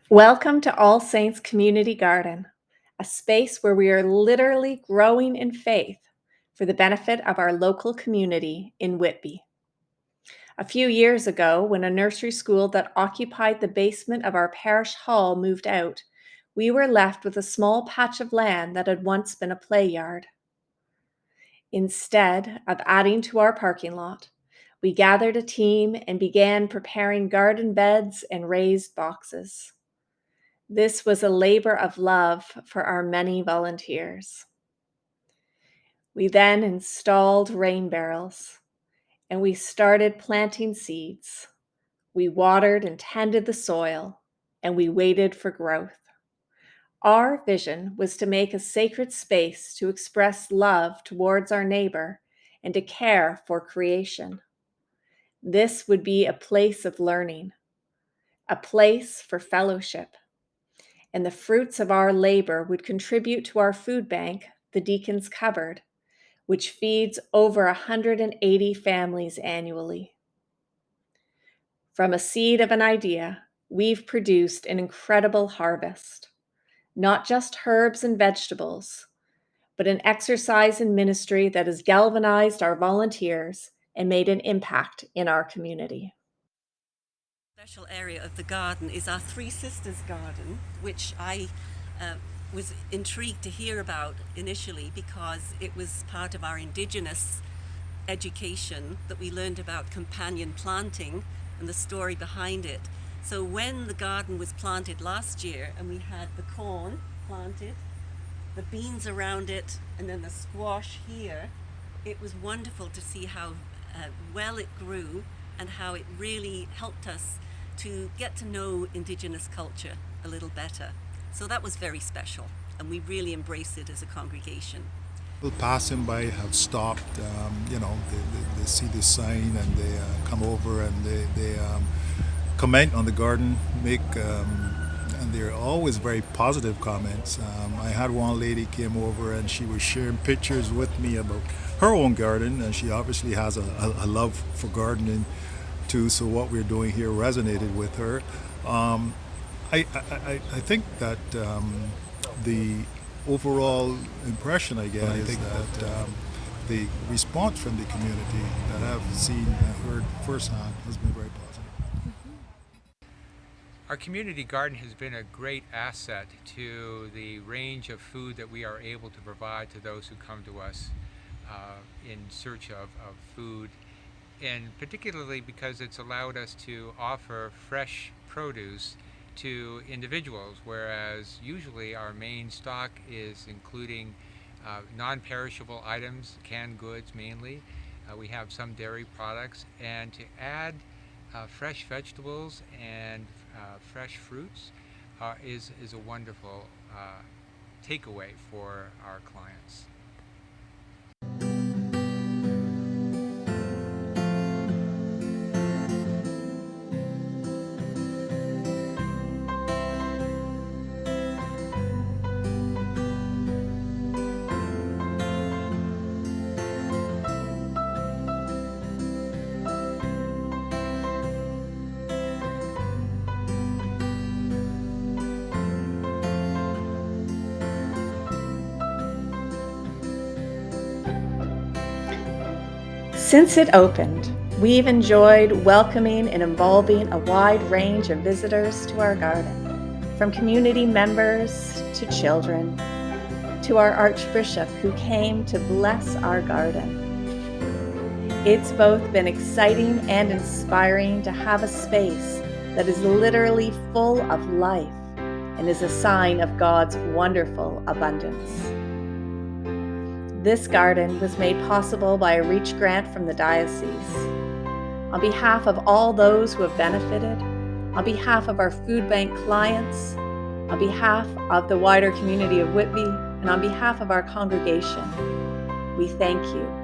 Welcome to All Saints Community Garden, a space where we are literally growing in faith for the benefit of our local community in Whitby. A few years ago, when a nursery school that occupied the basement of our parish hall moved out, we were left with a small patch of land that had once been a play yard. Instead of adding to our parking lot, we gathered a team and began preparing garden beds and raised boxes. This was a labor of love for our many volunteers. We then installed rain barrels and we started planting seeds. We watered and tended the soil and we waited for growth. Our vision was to make a sacred space to express love towards our neighbor and to care for creation. This would be a place of learning, a place for fellowship, and the fruits of our labor would contribute to our food bank, the Deacon's Cupboard, which feeds over 180 families annually. From a seed of an idea, we've produced an incredible harvest, not just herbs and vegetables, but an exercise in ministry that has galvanized our volunteers and made an impact in our community. Special area of the garden is our Three Sisters garden, which I was intrigued to hear about initially because it was part of our Indigenous education that we learned about companion planting and the story behind it. So when the garden was planted last year and we had the corn planted, the beans around it, and then the squash here, it was wonderful to see how well it grew and how it really helped us to get to know Indigenous culture a little better. So that was very special, and we really embrace it as a congregation. People passing by have stopped, they see this sign and they come over and they comment on the garden, and they're always very positive comments. I had one lady came over and she was sharing pictures with me about her own garden, and she obviously has a love for gardening too. So what we're doing here resonated with her. I think that the overall impression I get is that the response from the community that I've seen and heard firsthand has been very positive. Our community garden has been a great asset to the range of food that we are able to provide to those who come to us in search of food, and particularly because it's allowed us to offer fresh produce to individuals, whereas usually our main stock is including non-perishable items, canned goods mainly. We have some dairy products, and to add fresh vegetables and fresh fruits is a wonderful takeaway for our clients. Since it opened, we've enjoyed welcoming and involving a wide range of visitors to our garden, from community members to children, to our Archbishop who came to bless our garden. It's both been exciting and inspiring to have a space that is literally full of life and is a sign of God's wonderful abundance. This garden was made possible by a REACH grant from the diocese. On behalf of all those who have benefited, on behalf of our food bank clients, on behalf of the wider community of Whitby, and on behalf of our congregation, we thank you.